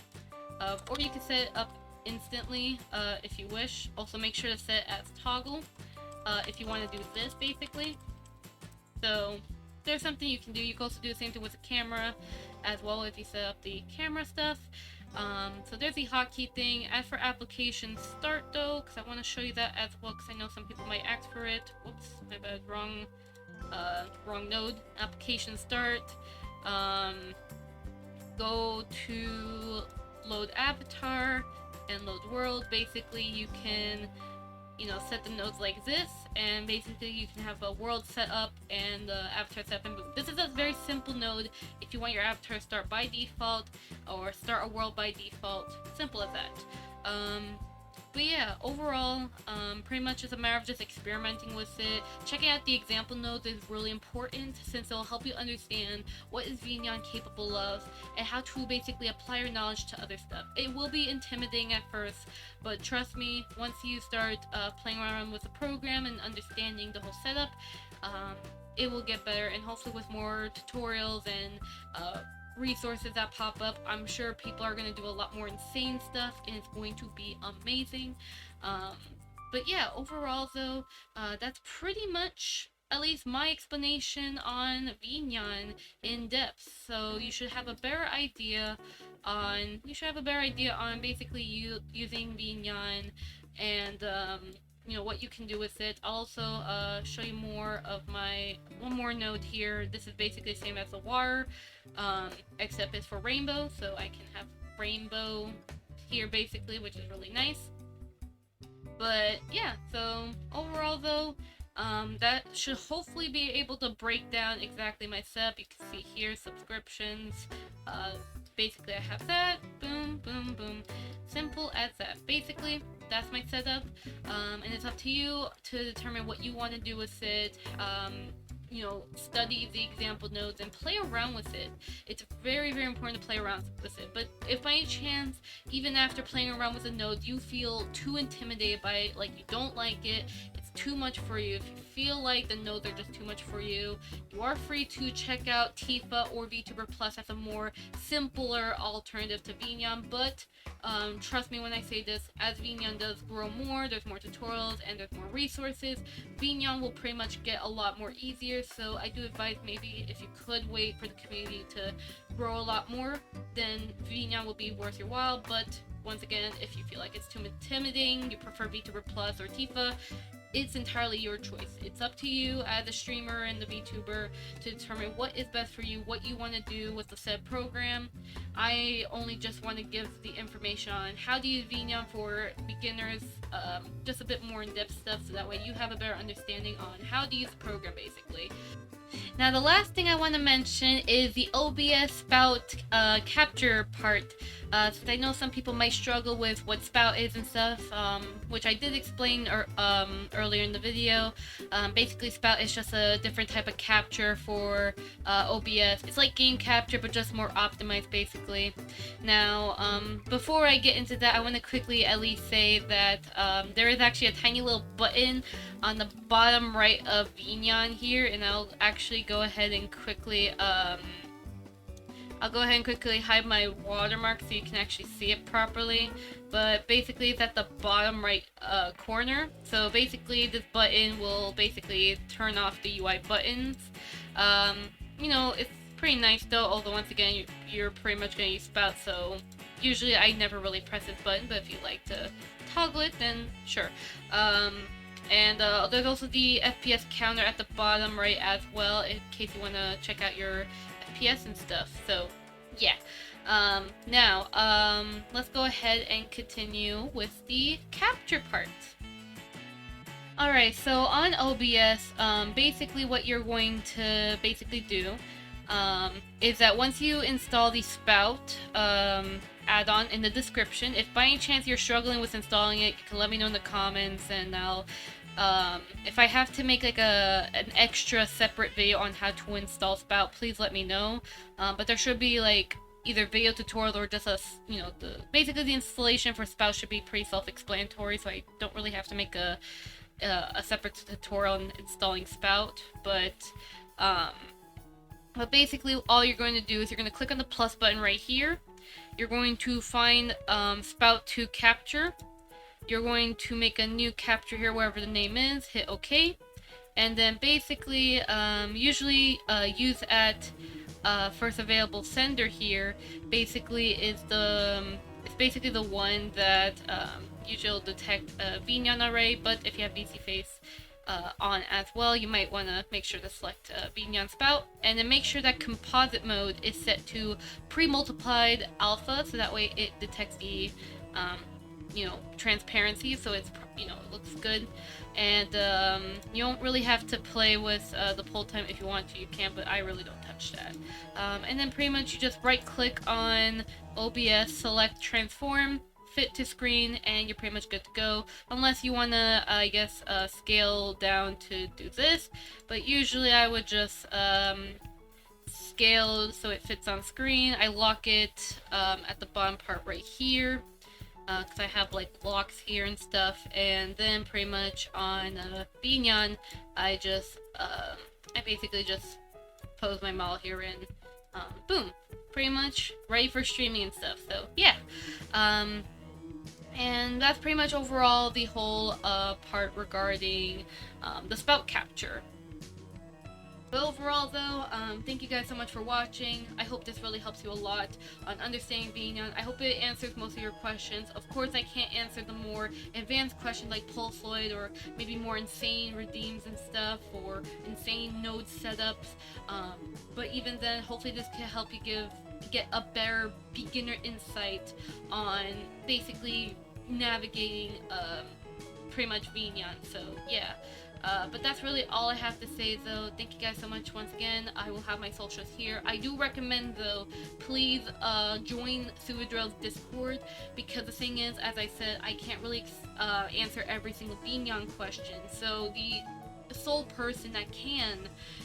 S1: Or you can set it up instantly if you wish. Also make sure to set it as toggle if you want to do this basically. So there's something you can do. You can also do the same thing with the camera as well if you set up the camera stuff. So there's the hotkey thing. As for application start though, because I want to show you that as well, because I know some people might ask for it. Whoops, my bad, wrong node. Application start. Go to load avatar and load world. Basically you can set the nodes like this, and basically you can have a world set up and the avatar set up, and boom. This is a very simple node if you want your avatar to start by default or start a world by default. Simple as that. But yeah, overall, pretty much it's a matter of just experimenting with it. Checking out the example nodes is really important since it will help you understand what is VNyan capable of and how to basically apply your knowledge to other stuff. It will be intimidating at first, but trust me, once you start playing around with the program and understanding the whole setup, it will get better, and hopefully with more tutorials and resources that pop up, I'm sure people are going to do a lot more insane stuff, and it's going to be amazing. But yeah, overall though, that's pretty much at least my explanation on VNyan in depth. So you should have a better idea on basically using VNyan and what you can do with it. I'll also show you more of my one more node here. This is basically the same as the water, except it's for rainbow, so I can have rainbow here basically, which is really nice. But yeah, so overall though, that should hopefully be able to break down exactly my setup. You can see here subscriptions. Basically I have that, boom, boom, boom, simple as that. Basically that's my setup, and it's up to you to determine what you want to do with it. Study the example nodes and play around with it. It's very, very important to play around with it. But if by any chance, even after playing around with a node, you feel too intimidated by it, like you don't like it, it's too much for you, if you feel like the nodes are just too much for you, you are free to check out Tifa or VTuber Plus as a more simpler alternative to VNyan. But trust me when I say this, as VNyan does grow more, there's more tutorials and there's more resources, VNyan will pretty much get a lot more easier. So I do advise maybe if you could wait for the community to grow a lot more, then VNyan will be worth your while. But once again, if you feel like it's too intimidating, you prefer VTuber Plus or Tifa, it's entirely your choice. It's up to you as a streamer and the VTuber to determine what is best for you, what you want to do with the said program. I only just want to give the information on how to use VNyan for beginners, just a bit more in-depth stuff, so that way you have a better understanding on how to use the program, basically. Now, the last thing I want to mention is the OBS Spout capture part. Since I know some people might struggle with what Spout is and stuff, which I did explain earlier in the video. Basically, Spout is just a different type of capture for OBS. It's like game capture, but just more optimized, basically. Now, before I get into that, I want to quickly at least say that there is actually a tiny little button on the bottom right of VNyan here, and I'll actually go ahead and quickly hide my watermark so you can actually see it properly. But basically it's at the bottom right corner. So basically this button will basically turn off the UI buttons. You know, it's pretty nice though, although once again you're pretty much gonna use Spout, so usually I never really press this button, but if you like to toggle it, then sure. And there's also the FPS counter at the bottom right as well, in case you want to check out your FPS and stuff. So, yeah. Now, let's go ahead and continue with the capture part. Alright, so on OBS, basically what you're going to do is that once you install the Spout add-on in the description, if by any chance you're struggling with installing it, you can let me know in the comments, and I'll if I have to make like an extra separate video on how to install Spout, please let me know. But there should be like either video tutorial or just basically the installation for Spout should be pretty self-explanatory, so I don't really have to make a separate tutorial on installing Spout. But basically all you're going to do is you're going to click on the plus button right here. You're going to find Spout to capture. You're going to make a new capture here, wherever the name is, hit OK, and then basically usually use at first available sender here basically is it's basically the one that usually will detect VNyan array, but if you have VSeeFace on as well, you might want to make sure to select VNyan Spout, and then make sure that composite mode is set to pre-multiplied alpha, so that way it detects the transparency, so it's it looks good. And you don't really have to play with the pull time. If you want to, you can, but I really don't touch that. And then pretty much you just right click on OBS, select transform, fit to screen, and you're pretty much good to go, unless you want to I guess scale down to do this, but usually I would just scale so it fits on screen. I lock it at the bottom part right here, because I have like locks here and stuff, and then pretty much on VNyan I basically just pose my model here and boom, pretty much ready for streaming and stuff. So yeah, and that's pretty much overall the whole part regarding the Spout capture. But overall though, thank you guys so much for watching. I hope this really helps you a lot on understanding VNyan. I hope it answers most of your questions. Of course I can't answer the more advanced questions like Pulsoid, or maybe more insane redeems and stuff, or insane node setups. But even then, hopefully this can help you get a better beginner insight on basically navigating pretty much VNyan. So yeah. But that's really all I have to say though. Thank you guys so much once again. I will have my socials here. I do recommend though, please join Suvidriel's Discord, because the thing is, as I said, I can't really answer every single VNyan question. So the sole person that can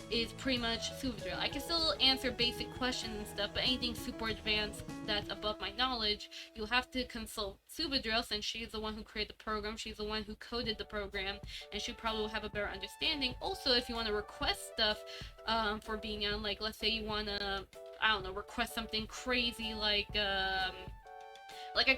S1: is pretty much Suvidriel. I can still answer basic questions and stuff, but anything super advanced that's above my knowledge, you'll have to consult Suvidriel, since she's the one who created the program, she's the one who coded the program, and she probably will have a better understanding. Also, if you want to request stuff for VNyan, like let's say you want to, I don't know, request something crazy like a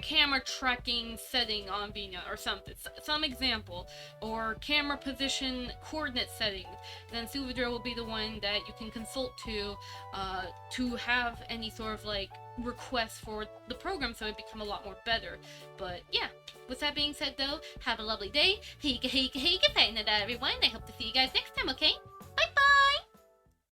S1: camera tracking setting on VNyan or something, some example, or camera position coordinate settings, then Suvidriel will be the one that you can consult to have any sort of like requests for the program so it become a lot more better. But yeah, with that being said though, have a lovely day. Hika hika hika, fighting it out everyone. I hope to see you guys next time, okay?